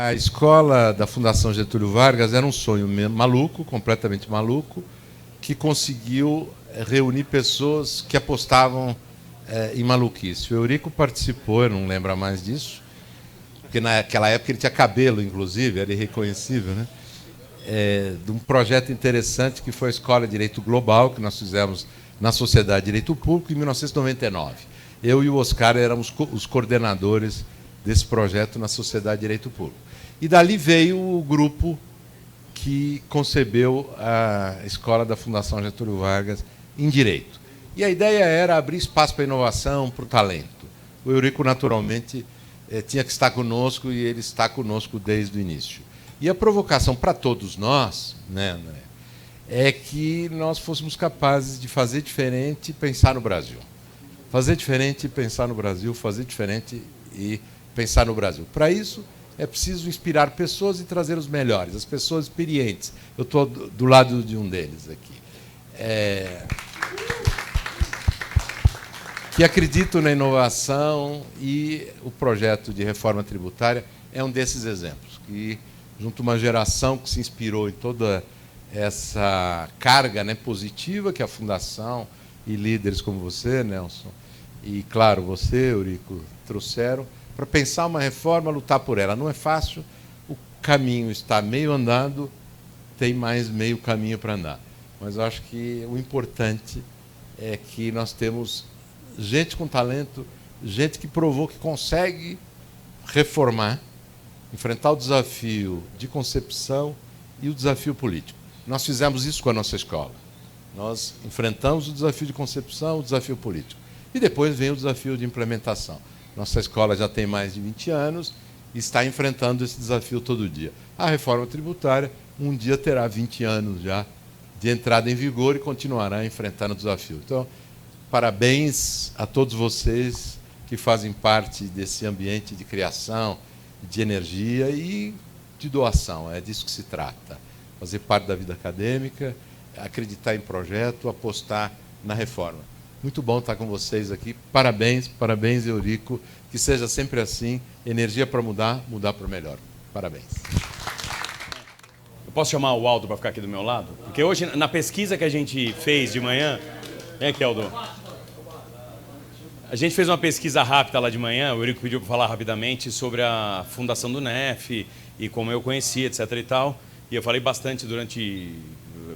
A escola da Fundação Getúlio Vargas era um sonho maluco, completamente maluco, que conseguiu reunir pessoas que apostavam em maluquice. O Eurico participou, eu não lembro mais disso, porque naquela época ele tinha cabelo, inclusive, era irreconhecível, né? De um projeto interessante que foi a Escola de Direito Global, que nós fizemos na Sociedade de Direito Público em 1999. Eu e o Oscar éramos os coordenadores desse projeto na Sociedade de Direito Público. E dali veio o grupo que concebeu a escola da Fundação Getúlio Vargas em Direito. E a ideia era abrir espaço para a inovação, para o talento. O Eurico, naturalmente, tinha que estar conosco e ele está conosco desde o início. E a provocação para todos nós, né, André, é que nós fôssemos capazes de fazer diferente e pensar no Brasil. Fazer diferente e pensar no Brasil, fazer diferente e pensar no Brasil. Para isso, é preciso inspirar pessoas e trazer os melhores, as pessoas experientes. Eu estou do lado de um deles aqui. Que acreditam na inovação, e o projeto de reforma tributária é um desses exemplos, que junto a uma geração que se inspirou em toda essa carga, né, positiva que a Fundação e líderes como você, Nelson, e, claro, você, Eurico, trouxeram, para pensar uma reforma, lutar por ela. Não é fácil, o caminho está meio andado, tem mais meio caminho para andar. Mas eu acho que o importante é que nós temos gente com talento, gente que provou que consegue reformar, enfrentar o desafio de concepção e o desafio político. Nós fizemos isso com a nossa escola. Nós enfrentamos o desafio de concepção, o desafio político. E depois vem o desafio de implementação. Nossa escola já tem mais de 20 anos e está enfrentando esse desafio todo dia. A reforma tributária um dia terá 20 anos já de entrada em vigor e continuará enfrentando o desafio. Então, parabéns a todos vocês que fazem parte desse ambiente de criação, de energia e de doação. É disso que se trata. Fazer parte da vida acadêmica, acreditar em projeto, apostar na reforma. Muito bom estar com vocês aqui. Parabéns, parabéns, Eurico. Que seja sempre assim. Energia para mudar, mudar para o melhor. Parabéns. Eu posso chamar o Aldo para ficar aqui do meu lado? Porque hoje, na pesquisa que a gente fez de manhã... Vem aqui, Aldo. A gente fez uma pesquisa rápida lá de manhã, o Eurico pediu para falar rapidamente sobre a fundação do NEF e como eu conhecia, etc. e tal. E eu falei bastante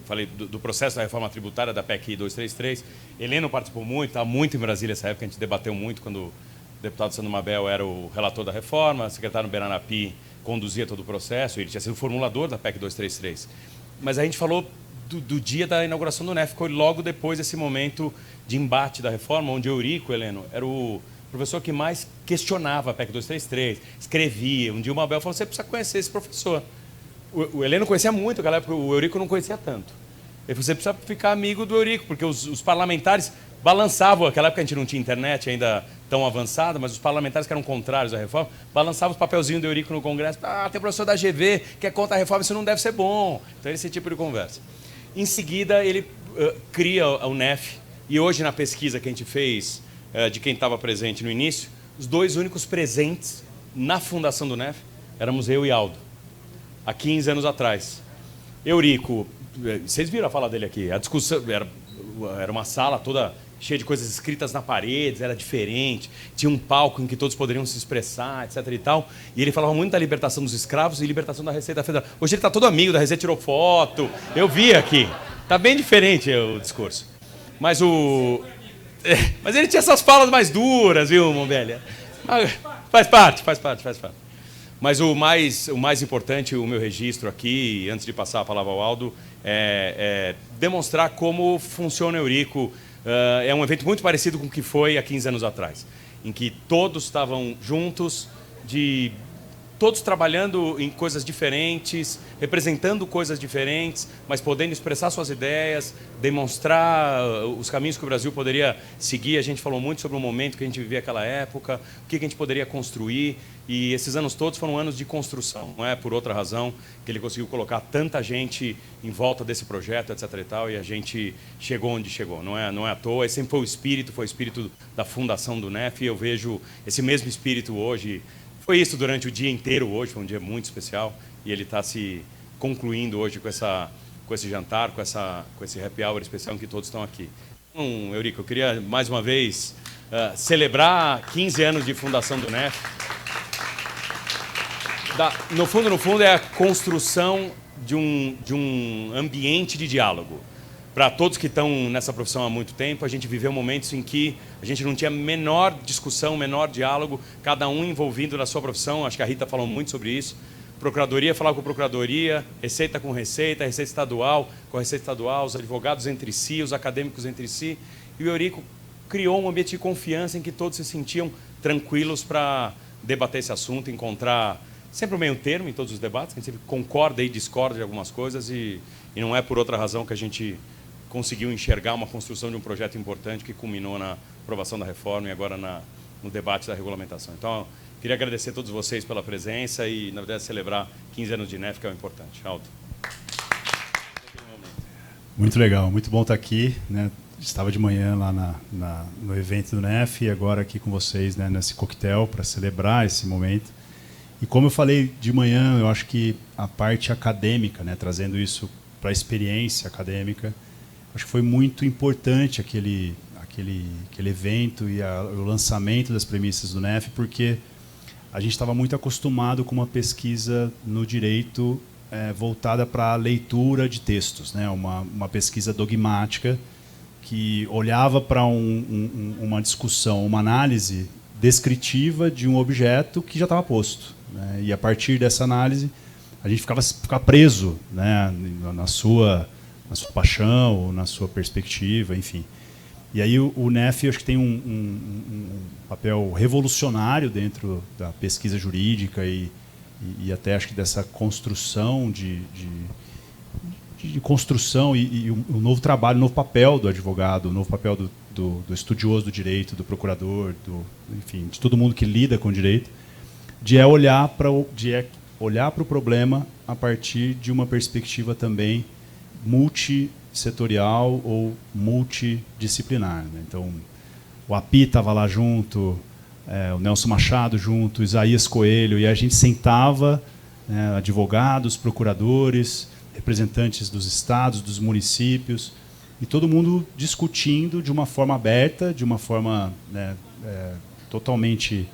falei do processo da reforma tributária da PEC 233. Heleno participou muito, estava muito em Brasília nessa época, a gente debateu muito quando o deputado Sandro Mabel era o relator da reforma, o secretário Beranapi conduzia todo o processo, ele tinha sido formulador da PEC 233. Mas a gente falou do dia da inauguração do NEF, foi logo depois desse momento de embate da reforma, onde Eurico, Heleno, era o professor que mais questionava a PEC 233, escrevia. Um dia o Mabel falou, você precisa conhecer esse professor. O Heleno conhecia muito, naquela época o Eurico não conhecia tanto. Ele falou, você precisa ficar amigo do Eurico, porque os parlamentares balançavam, naquela época a gente não tinha internet ainda tão avançada, mas os parlamentares que eram contrários à reforma, balançavam os papelzinhos do Eurico no Congresso, tem o professor da GV que é contra a reforma, isso não deve ser bom. Então, esse tipo de conversa. Em seguida, ele cria o NEF, e hoje na pesquisa que a gente fez, de quem estava presente no início, os dois únicos presentes na fundação do NEF éramos eu e Aldo, há 15 anos atrás. Eurico, vocês viram a fala dele aqui, a discussão era uma sala toda cheia de coisas escritas na parede, era diferente, tinha um palco em que todos poderiam se expressar, etc. e tal, e ele falava muito da libertação dos escravos e libertação da Receita Federal. Hoje ele está todo amigo da Receita, tirou foto, eu vi aqui, está bem diferente o discurso. Mas mas ele tinha essas falas mais duras, viu, Mombelha? Faz parte. Mas o mais importante, o meu registro aqui, antes de passar a palavra ao Aldo, é demonstrar como funciona o Eurico. É um evento muito parecido com o que foi há 15 anos atrás, em que todos estavam juntos, todos trabalhando em coisas diferentes, representando coisas diferentes, mas podendo expressar suas ideias, demonstrar os caminhos que o Brasil poderia seguir. A gente falou muito sobre o momento que a gente vivia naquela época, o que a gente poderia construir, e esses anos todos foram anos de construção. Não é por outra razão que ele conseguiu colocar tanta gente em volta desse projeto, etc. e tal, e a gente chegou onde chegou. Não é à toa, esse sempre foi o espírito da fundação do NEF, e eu vejo esse mesmo espírito hoje foi isso durante o dia inteiro hoje, foi um dia muito especial, e ele está se concluindo hoje com esse jantar, com esse happy hour especial em que todos estão aqui. Então, Eurico, eu queria mais uma vez celebrar 15 anos de fundação do NEF. No fundo, é a construção de um ambiente de diálogo. Para todos que estão nessa profissão há muito tempo, a gente viveu momentos em que a gente não tinha menor discussão, menor diálogo, cada um envolvido na sua profissão. Acho que a Rita falou muito sobre isso. Procuradoria falava com Procuradoria, Receita com Receita, Receita Estadual com Receita Estadual, os advogados entre si, os acadêmicos entre si. E o Eurico criou um ambiente de confiança em que todos se sentiam tranquilos para debater esse assunto, encontrar sempre o meio termo em todos os debates, que a gente sempre concorda e discorda de algumas coisas, e não é por outra razão que a gente conseguiu enxergar uma construção de um projeto importante que culminou na aprovação da reforma e agora no debate da regulamentação. Então, queria agradecer a todos vocês pela presença e, na verdade, celebrar 15 anos de NEF, que é o importante. Aldo. Muito legal, muito bom estar aqui, né? Estava de manhã lá no evento do NEF e agora aqui com vocês, né, nesse coquetel para celebrar esse momento. E como eu falei de manhã, eu acho que a parte acadêmica, né, trazendo isso para a experiência acadêmica, acho que foi muito importante aquele evento e o lançamento das premissas do NEF, porque a gente estava muito acostumado com uma pesquisa no direito voltada para a leitura de textos, né, uma pesquisa dogmática que olhava para uma discussão, uma análise descritiva de um objeto que já estava posto, né? E a partir dessa análise a gente ficava preso, né, na sua paixão, na sua perspectiva, enfim. E aí o NEF acho que tem um papel revolucionário dentro da pesquisa jurídica e até acho que dessa construção de construção e um novo trabalho, um novo papel do advogado, um novo papel do estudioso do direito, do procurador, enfim, de todo mundo que lida com o direito, de olhar para o problema a partir de uma perspectiva também multissetorial ou multidisciplinar, né? Então, o API estava lá junto, o Nelson Machado junto, Isaías Coelho, e a gente sentava, né, advogados, procuradores, representantes dos estados, dos municípios, e todo mundo discutindo de uma forma aberta, de uma forma, né, totalmente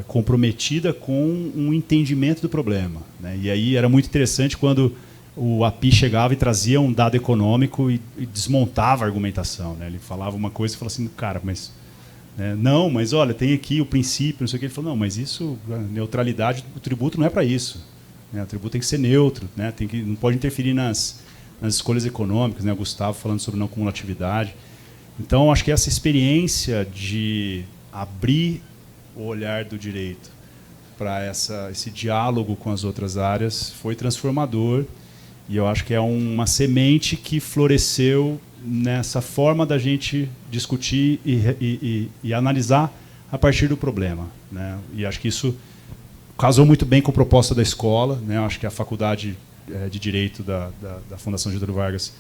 comprometida com um entendimento do problema, né? E aí era muito interessante quando o API chegava e trazia um dado econômico e desmontava a argumentação, né? Ele falava uma coisa e falava assim, cara, mas... não, mas olha, tem aqui o princípio, não sei o que. Ele falou, não, mas isso, a neutralidade do tributo não é para isso. O tributo tem que ser neutro, né? Não pode interferir nas escolhas econômicas, né? O Gustavo falando sobre não cumulatividade. Então, acho que essa experiência de abrir o olhar do direito para esse diálogo com as outras áreas foi transformador, e eu acho que é uma semente que floresceu nessa forma da gente discutir e analisar a partir do problema, né? E acho que isso casou muito bem com a proposta da escola, né? Acho que a Faculdade de Direito da Fundação Getúlio Vargas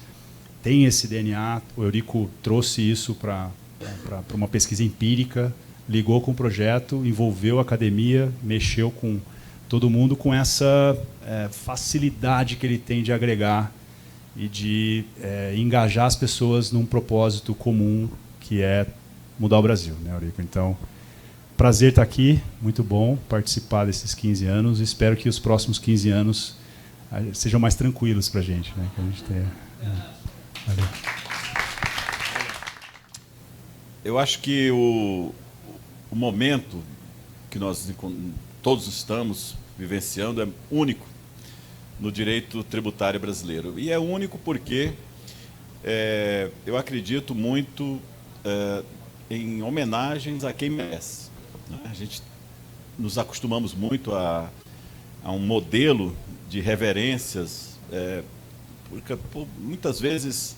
tem esse DNA. O Eurico trouxe isso para uma pesquisa empírica, ligou com o projeto, envolveu a academia, mexeu com todo mundo com essa facilidade que ele tem de agregar e de engajar as pessoas num propósito comum, que é mudar o Brasil, né, Eurico? Então, prazer estar aqui, muito bom participar desses 15 anos. Espero que os próximos 15 anos sejam mais tranquilos para a gente, né? Que a gente tenha. Valeu. Eu acho que o momento que nós todos estamos vivenciando é único no direito tributário brasileiro. E é único porque eu acredito muito em homenagens a quem merece. A gente nos acostumamos muito a um modelo de reverências, muitas vezes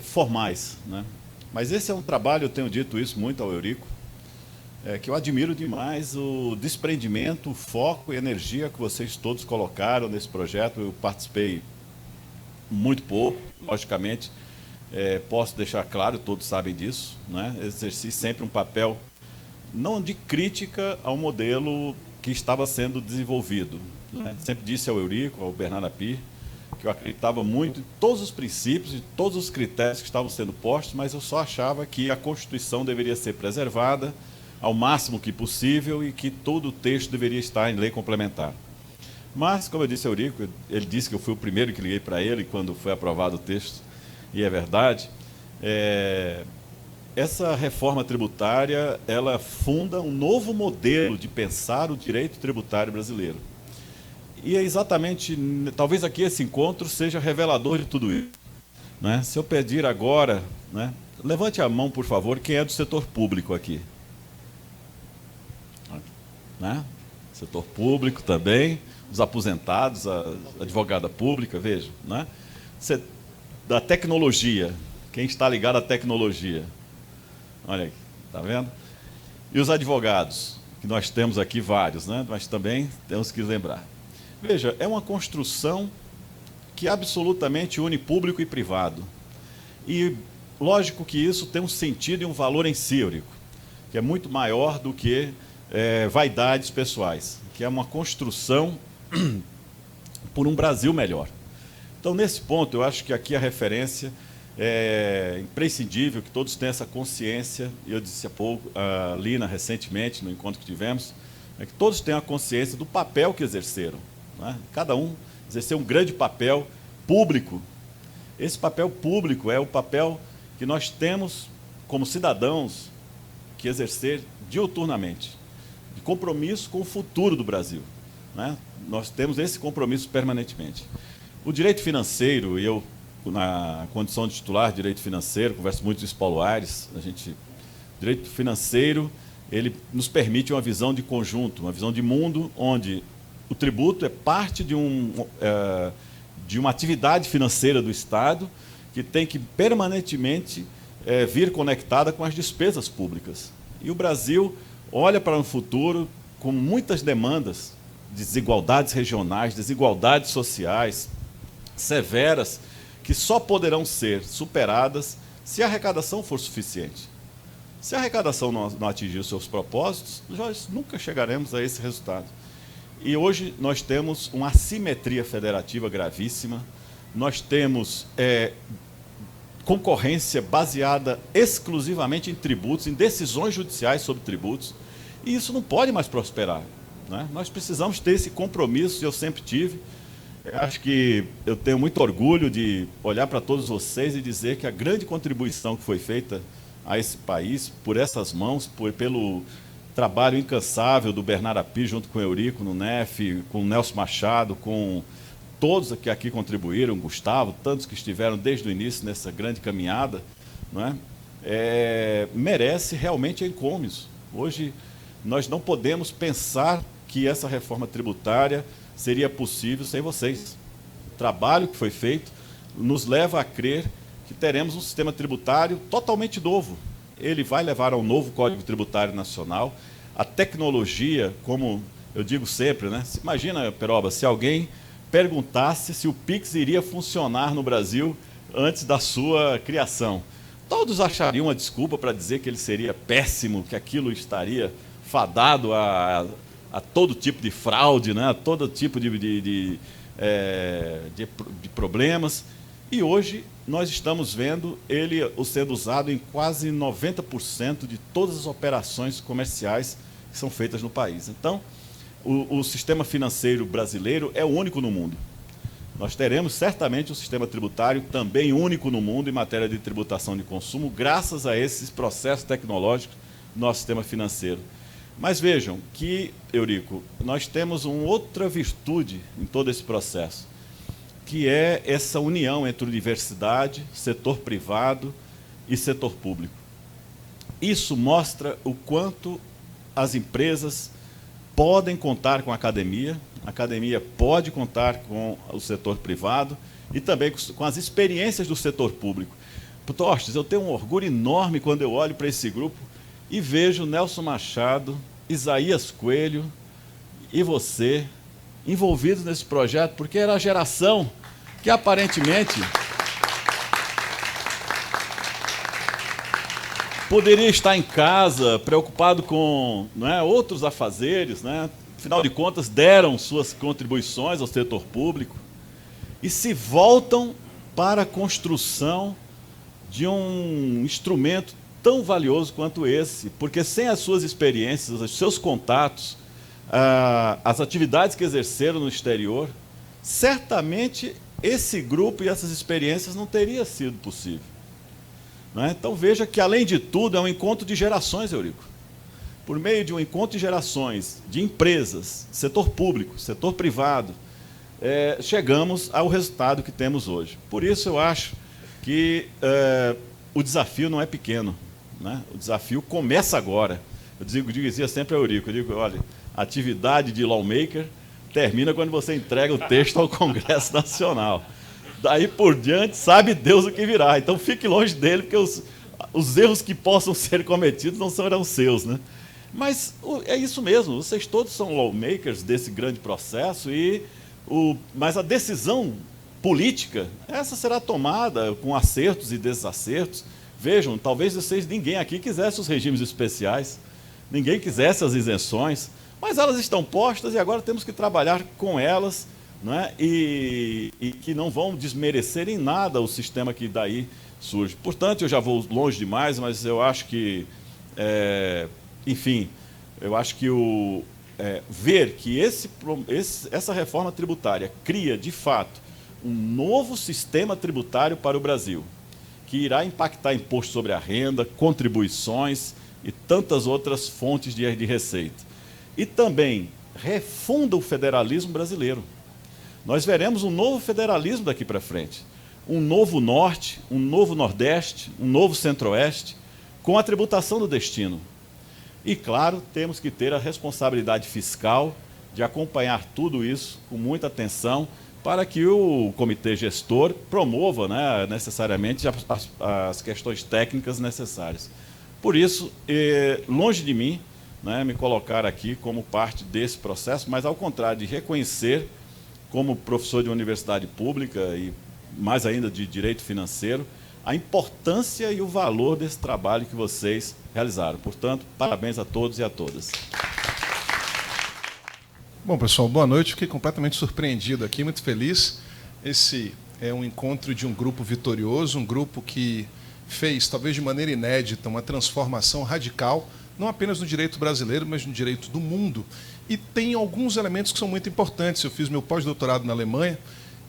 formais, né? Mas esse é um trabalho, eu tenho dito isso muito ao Eurico, que eu admiro demais o desprendimento, o foco e energia que vocês todos colocaram nesse projeto. Eu participei muito pouco, logicamente, posso deixar claro, todos sabem disso, né? Exerci sempre um papel não de crítica ao modelo que estava sendo desenvolvido. Né? Sempre disse ao Eurico, ao Bernardo Api, que eu acreditava muito em todos os princípios e todos os critérios que estavam sendo postos, mas eu só achava que a Constituição deveria ser preservada ao máximo que possível e que todo o texto deveria estar em lei complementar. Mas, como eu disse ao Eurico, ele disse que eu fui o primeiro que liguei para ele quando foi aprovado o texto, e é verdade, essa reforma tributária, ela funda um novo modelo de pensar o direito tributário brasileiro. E é exatamente, talvez aqui esse encontro seja revelador de tudo isso. Né? Se eu pedir agora, né, levante a mão, por favor, quem é do setor público aqui. Né? Setor público também, os aposentados, a advogada pública, veja. Né? Da tecnologia, quem está ligado à tecnologia. Olha aí, está vendo? E os advogados, que nós temos aqui vários, né? Mas também temos que lembrar. Veja, é uma construção que absolutamente une público e privado. E lógico que isso tem um sentido e um valor em si, Eurico, que é muito maior do que vaidades pessoais, que é uma construção por um Brasil melhor. Então, nesse ponto, eu acho que aqui a referência é imprescindível que todos tenham essa consciência, e eu disse há pouco, a Lina, recentemente, no encontro que tivemos, que todos tenham a consciência do papel que exerceram. Né? Cada um exerceu um grande papel público. Esse papel público é o papel que nós temos, como cidadãos, que exercer diuturnamente, de compromisso com o futuro do Brasil. Né? Nós temos esse compromisso permanentemente. O direito financeiro, e eu, na condição de titular de direito financeiro, converso muito com o Paulo Aires, direito financeiro, ele nos permite uma visão de conjunto, uma visão de mundo, onde o tributo é parte de uma atividade financeira do Estado que tem que permanentemente vir conectada com as despesas públicas. E o Brasil olha para um futuro com muitas demandas de desigualdades regionais, desigualdades sociais severas, que só poderão ser superadas se a arrecadação for suficiente. Se a arrecadação não atingir os seus propósitos, nós nunca chegaremos a esse resultado. E hoje nós temos uma assimetria federativa gravíssima, nós temos concorrência baseada exclusivamente em tributos, em decisões judiciais sobre tributos, e isso não pode mais prosperar. Né? Nós precisamos ter esse compromisso, eu sempre tive. Acho que eu tenho muito orgulho de olhar para todos vocês e dizer que a grande contribuição que foi feita a esse país, por essas mãos, pelo trabalho incansável do Bernardo Api, junto com o Eurico no NEF, com o Nelson Machado, com todos que aqui contribuíram, Gustavo, tantos que estiveram desde o início nessa grande caminhada, não é? Merece realmente encômios. Hoje, nós não podemos pensar que essa reforma tributária seria possível sem vocês. O trabalho que foi feito nos leva a crer que teremos um sistema tributário totalmente novo. Ele vai levar ao novo Código Tributário Nacional. A tecnologia, como eu digo sempre, né? Imagina, Peroba, se alguém perguntasse se o Pix iria funcionar no Brasil antes da sua criação. Todos achariam uma desculpa para dizer que ele seria péssimo, que aquilo estaria fadado a todo tipo de fraude, né? A todo tipo de problemas. E hoje nós estamos vendo ele sendo usado em quase 90% de todas as operações comerciais que são feitas no país. Então, o sistema financeiro brasileiro é o único no mundo. Nós teremos certamente um sistema tributário também único no mundo em matéria de tributação de consumo, graças a esses processos tecnológicos do nosso sistema financeiro. Mas vejam que, Eurico, nós temos uma outra virtude em todo esse processo, que é essa união entre universidade, setor privado e setor público. Isso mostra o quanto as empresas podem contar com a academia pode contar com o setor privado e também com as experiências do setor público. Tostes, eu tenho um orgulho enorme quando eu olho para esse grupo e vejo Nelson Machado, Isaías Coelho e você envolvidos nesse projeto, porque era a geração que aparentemente poderia estar em casa, preocupado com, não é, outros afazeres, né? Afinal de contas, deram suas contribuições ao setor público e se voltam para a construção de um instrumento tão valioso quanto esse, porque sem as suas experiências, os seus contatos, as atividades que exerceram no exterior, certamente esse grupo e essas experiências não teria sido possível. Não é? Então veja que, além de tudo, é um encontro de gerações, Eurico. Por meio de um encontro de gerações, de empresas, setor público, setor privado, chegamos ao resultado que temos hoje. Por isso eu acho que o desafio não é pequeno, né? O desafio começa agora. Eu dizia sempre a Eurico, eu digo, olha, a atividade de lawmaker termina quando você entrega o texto ao Congresso Nacional. Daí por diante, sabe Deus o que virá. Então fique longe dele, porque os erros que possam ser cometidos não serão seus, né? Mas é isso mesmo, vocês todos são lawmakers desse grande processo, mas a decisão política, essa será tomada com acertos e desacertos. Vejam, talvez ninguém aqui quisesse os regimes especiais, ninguém quisesse as isenções, mas elas estão postas e agora temos que trabalhar com elas, não é? E que não vão desmerecer em nada o sistema que daí surge. Portanto, eu já vou longe demais, mas eu acho que, enfim, eu acho que ver que essa reforma tributária cria, de fato, um novo sistema tributário para o Brasil, que irá impactar imposto sobre a renda, contribuições e tantas outras fontes de receita. E também refunda o federalismo brasileiro. Nós veremos um novo federalismo daqui para frente. Um novo Norte, um novo Nordeste, um novo Centro-Oeste, com a tributação do destino. E, claro, temos que ter a responsabilidade fiscal de acompanhar tudo isso com muita atenção para que o comitê gestor promova, né, necessariamente as questões técnicas necessárias. Por isso, longe de mim, né, me colocar aqui como parte desse processo, mas, ao contrário, de reconhecer, como professor de universidade pública e mais ainda de direito financeiro, a importância e o valor desse trabalho que vocês realizaram. Portanto, parabéns a todos e a todas. Bom, pessoal, boa noite. Fiquei completamente surpreendido aqui, muito feliz. Esse é um encontro de um grupo vitorioso, um grupo que fez, talvez de maneira inédita, uma transformação radical, não apenas no direito brasileiro, mas no direito do mundo. E tem alguns elementos que são muito importantes. Eu fiz meu pós-doutorado na Alemanha,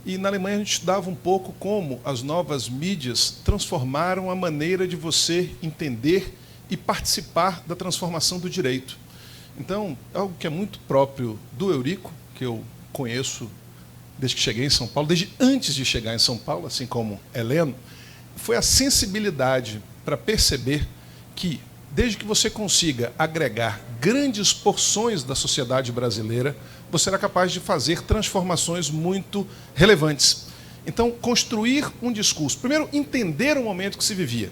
e na Alemanha a gente estudava um pouco como as novas mídias transformaram a maneira de você entender e participar da transformação do direito. Então, algo que é muito próprio do Eurico, que eu conheço desde que cheguei em São Paulo, desde antes de chegar em São Paulo, assim como Heleno, foi a sensibilidade para perceber que, desde que você consiga agregar grandes porções da sociedade brasileira, você será capaz de fazer transformações muito relevantes. Então, construir um discurso. Primeiro, entender o momento que se vivia.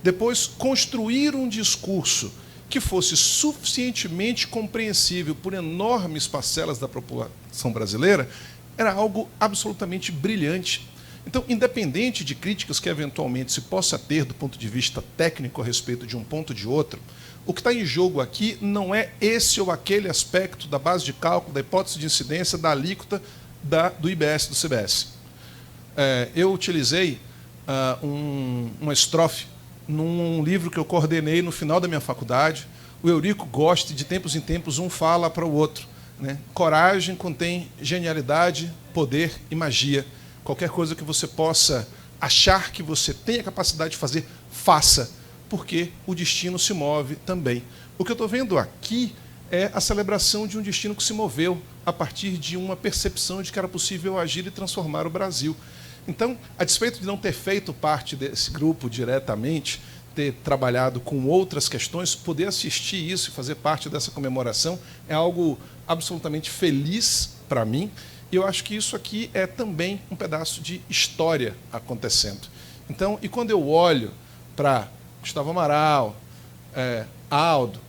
Depois, construir um discurso que fosse suficientemente compreensível por enormes parcelas da população brasileira, era algo absolutamente brilhante. Então, independente de críticas que eventualmente se possa ter do ponto de vista técnico a respeito de um ponto ou de outro, o que está em jogo aqui não é esse ou aquele aspecto da base de cálculo, da hipótese de incidência, da alíquota do IBS, do CBS. Eu utilizei uma estrofe num livro que eu coordenei no final da minha faculdade. O Eurico gosta, de tempos em tempos, um fala para o outro, né? Coragem contém genialidade, poder e magia. Qualquer coisa que você possa achar que você tem a capacidade de fazer, faça, porque o destino se move também. O que eu estou vendo aqui é a celebração de um destino que se moveu a partir de uma percepção de que era possível agir e transformar o Brasil. Então, a despeito de não ter feito parte desse grupo diretamente, ter trabalhado com outras questões, poder assistir isso e fazer parte dessa comemoração é algo absolutamente feliz para mim. E eu acho que isso aqui é também um pedaço de história acontecendo. Então, e quando eu olho para Gustavo Amaral, Aldo,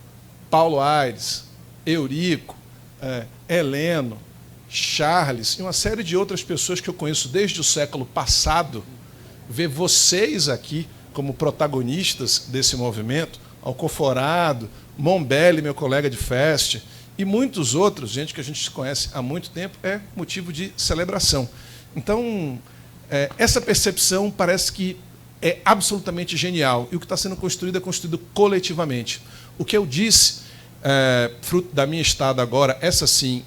Paulo Aires, Eurico, Heleno, Charles e uma série de outras pessoas que eu conheço desde o século passado, ver vocês aqui como protagonistas desse movimento, Alcoforado, Mombelli, meu colega de feste, e muitos outros, gente que a gente conhece há muito tempo, é motivo de celebração. Então, essa percepção parece que é absolutamente genial, e o que está sendo construído é construído coletivamente. O que eu disse, fruto da minha estada agora, essa sim,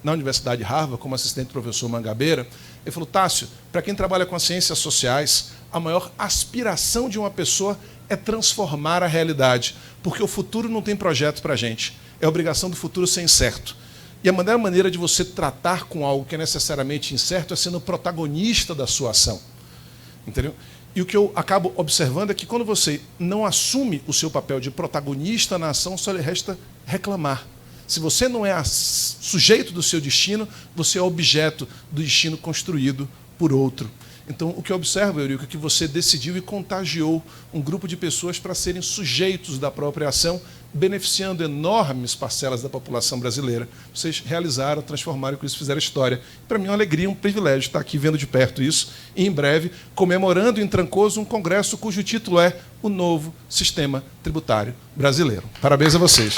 na Universidade de Harvard, como assistente do professor Mangabeira, ele falou: Tássio, para quem trabalha com as ciências sociais, a maior aspiração de uma pessoa é transformar a realidade, porque o futuro não tem projeto para a gente. É obrigação do futuro ser incerto. E a maneira de você tratar com algo que é necessariamente incerto é sendo protagonista da sua ação. Entendeu? E o que eu acabo observando é que quando você não assume o seu papel de protagonista na ação, só lhe resta reclamar. Se você não é sujeito do seu destino, você é objeto do destino construído por outro. Então, o que eu observo, Eurico, é que você decidiu e contagiou um grupo de pessoas para serem sujeitos da própria ação, beneficiando enormes parcelas da população brasileira. Vocês realizaram, transformaram, com isso fizeram história. Para mim é uma alegria, um privilégio estar aqui vendo de perto isso, e em breve comemorando em Trancoso um congresso cujo título é O Novo Sistema Tributário Brasileiro. Parabéns a vocês.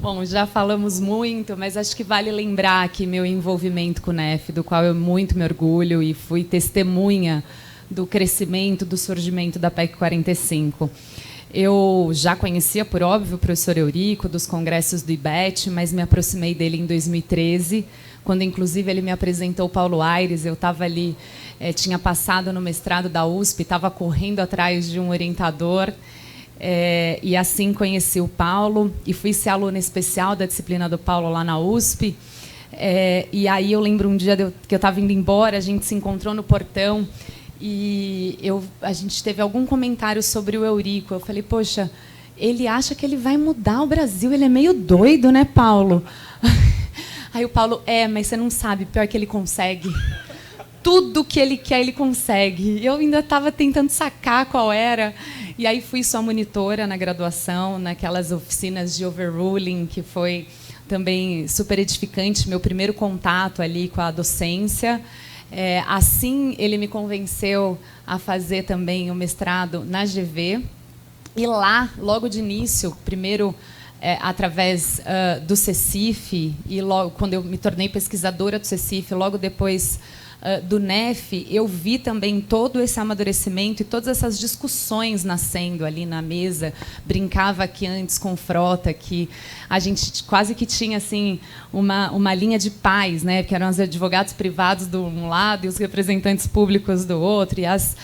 Bom, já falamos muito, mas acho que vale lembrar aqui meu envolvimento com o NEF, do qual eu muito me orgulho e fui testemunha do crescimento, do surgimento da PEC 45. Eu já conhecia, por óbvio, o professor Eurico, dos congressos do IBET, mas me aproximei dele em 2013, quando, inclusive, ele me apresentou o Paulo Aires. Eu estava ali, tinha passado no mestrado da USP, estava correndo atrás de um orientador, e assim conheci o Paulo e fui ser aluna especial da disciplina do Paulo lá na USP. E aí eu lembro um dia que eu estava indo embora, a gente se encontrou no portão e a gente teve algum comentário sobre o Eurico. Eu falei: poxa, ele acha que ele vai mudar o Brasil, ele é meio doido, né, Paulo? Aí o Paulo: mas você não sabe, pior que ele consegue. Tudo que ele quer, ele consegue. Eu ainda estava tentando sacar qual era. E aí fui sua monitora na graduação, naquelas oficinas de overruling, que foi também super edificante, meu primeiro contato ali com a docência. Assim, ele me convenceu a fazer também o mestrado na GV. E lá, logo de início, primeiro através do CECIF, e logo quando eu me tornei pesquisadora do CECIF, logo depois do NEF, eu vi também todo esse amadurecimento e todas essas discussões nascendo ali na mesa. Brincava aqui antes com o Frota que a gente quase que tinha assim uma linha de paz, né? Porque eram os advogados privados de um lado e os representantes públicos do outro, e as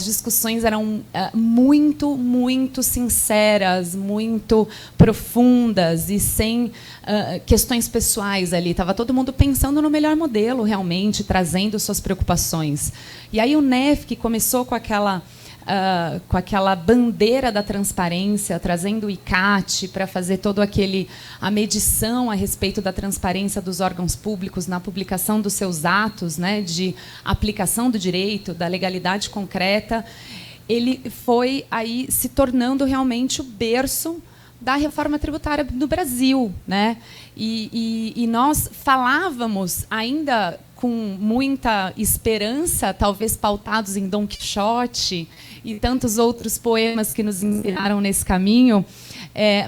discussões eram muito, muito sinceras, muito profundas e sem questões pessoais ali. Estava todo mundo pensando no melhor modelo, realmente, trazendo suas preocupações. E aí o NEF, que começou com aquela bandeira da transparência, trazendo o ICAT para fazer toda a medição a respeito da transparência dos órgãos públicos na publicação dos seus atos, né, de aplicação do direito, da legalidade concreta, ele foi aí se tornando realmente o berço da reforma tributária do Brasil, né? E nós falávamos ainda com muita esperança, talvez pautados em Dom Quixote e tantos outros poemas que nos inspiraram nesse caminho,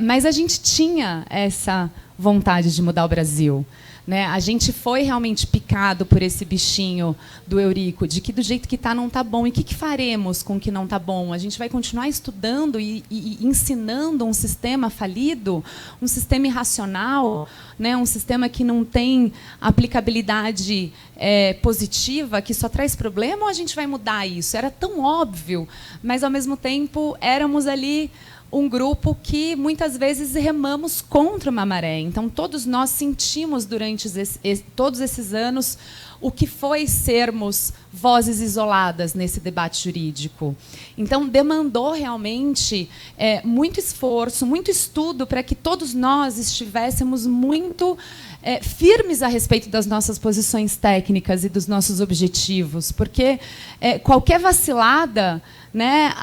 mas a gente tinha essa vontade de mudar o Brasil, né? A gente foi realmente picado por esse bichinho do Eurico, de que do jeito que está não está bom. E o que faremos com o que não está bom? A gente vai continuar estudando e ensinando um sistema falido, um sistema irracional, né? Um sistema que não tem aplicabilidade positiva, que só traz problema, ou a gente vai mudar isso? Era tão óbvio, mas, ao mesmo tempo, éramos ali um grupo que muitas vezes remamos contra uma maré. Então, todos nós sentimos durante todos esses anos o que foi sermos vozes isoladas nesse debate jurídico. Então, demandou realmente muito esforço, muito estudo para que todos nós estivéssemos muito firmes a respeito das nossas posições técnicas e dos nossos objetivos, porque qualquer vacilada, né,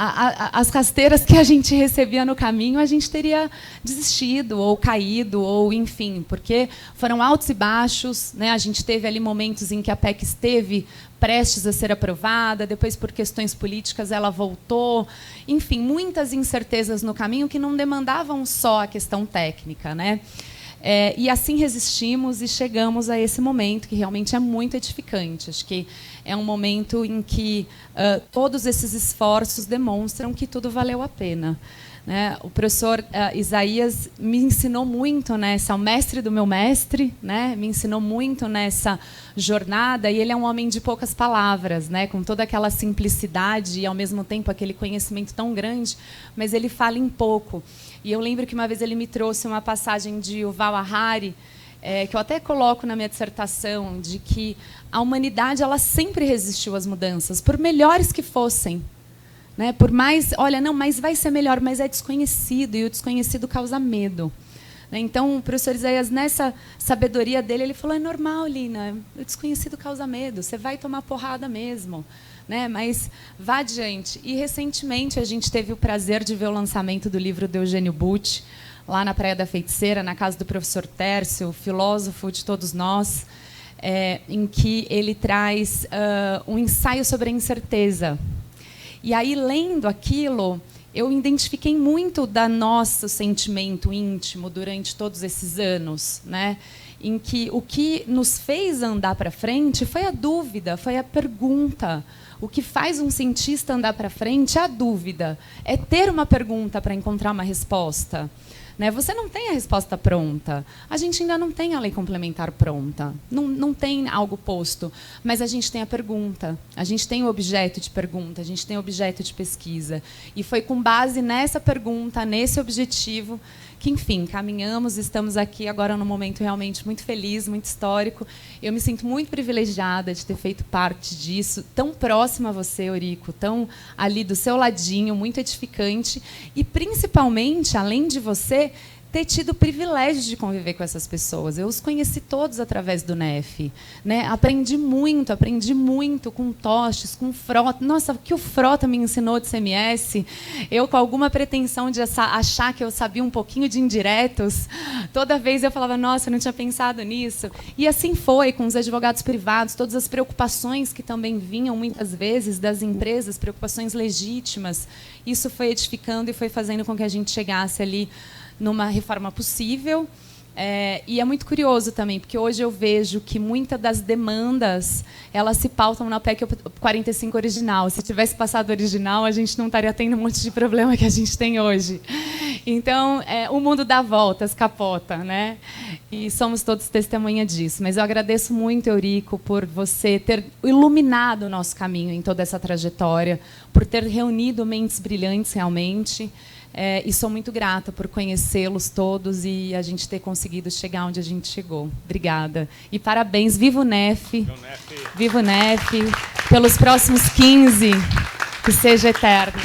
as rasteiras que a gente recebia no caminho, a gente teria desistido ou caído, ou enfim, porque foram altos e baixos, né? A gente teve ali momentos em que a PEC esteve prestes a ser aprovada, depois por questões políticas ela voltou, enfim, muitas incertezas no caminho que não demandavam só a questão técnica, né? E assim resistimos e chegamos a esse momento que realmente é muito edificante. Acho que é um momento em que todos esses esforços demonstram que tudo valeu a pena, né? O professor Isaías me ensinou muito nessa, o mestre do meu mestre, né? Me ensinou muito nessa jornada, e ele é um homem de poucas palavras, né? Com toda aquela simplicidade e, ao mesmo tempo, aquele conhecimento tão grande, mas ele fala em pouco. E eu lembro que uma vez ele me trouxe uma passagem de Yuval Harari, que eu até coloco na minha dissertação, de que a humanidade ela sempre resistiu às mudanças, por melhores que fossem. Né? Por mais, olha, não, mas vai ser melhor, mas é desconhecido, e o desconhecido causa medo. Né? Então, o professor Isaías, nessa sabedoria dele, ele falou, é normal, Lina, o desconhecido causa medo, você vai tomar porrada mesmo. Né? Mas vá adiante. E, recentemente, a gente teve o prazer de ver o lançamento do livro do Eugênio Butti, lá na Praia da Feiticeira, na casa do professor Tércio, filósofo de todos nós, em que ele traz um ensaio sobre a incerteza. E aí, lendo aquilo, eu identifiquei muito do nosso sentimento íntimo durante todos esses anos, né? Em que o que nos fez andar para frente foi a dúvida, foi a pergunta. O que faz um cientista andar para frente é a dúvida, é ter uma pergunta para encontrar uma resposta. Né? Você não tem a resposta pronta. A gente ainda não tem a lei complementar pronta. Não tem algo posto. Mas a gente tem a pergunta. A gente tem o objeto de pergunta. A gente tem o objeto de pesquisa. E foi com base nessa pergunta, nesse objetivo, que, enfim, caminhamos, estamos aqui agora num momento realmente muito feliz, muito histórico. Eu me sinto muito privilegiada de ter feito parte disso, tão próxima a você, Eurico, tão ali do seu ladinho, muito edificante, e, principalmente, além de você, ter tido o privilégio de conviver com essas pessoas. Eu os conheci todos através do NEF. Né? Aprendi muito com Tostes, com Frota. Nossa, o que o Frota me ensinou de CMS, eu com alguma pretensão de achar que eu sabia um pouquinho de indiretos, toda vez eu falava, nossa, eu não tinha pensado nisso. E assim foi, com os advogados privados, todas as preocupações que também vinham, muitas vezes, das empresas, preocupações legítimas. Isso foi edificando e foi fazendo com que a gente chegasse ali numa reforma possível. E é muito curioso também, porque hoje eu vejo que muitas das demandas elas se pautam na PEC 45 original. Se tivesse passado original, a gente não estaria tendo um monte de problema que a gente tem hoje. Então, o mundo dá voltas, capota, né? E somos todos testemunha disso. Mas eu agradeço muito, Eurico, por você ter iluminado o nosso caminho em toda essa trajetória, por ter reunido mentes brilhantes realmente. E sou muito grata por conhecê-los todos e a gente ter conseguido chegar onde a gente chegou. Obrigada. E parabéns. Viva o NEF. Viva o NEF. Pelos próximos 15. Que seja eterno.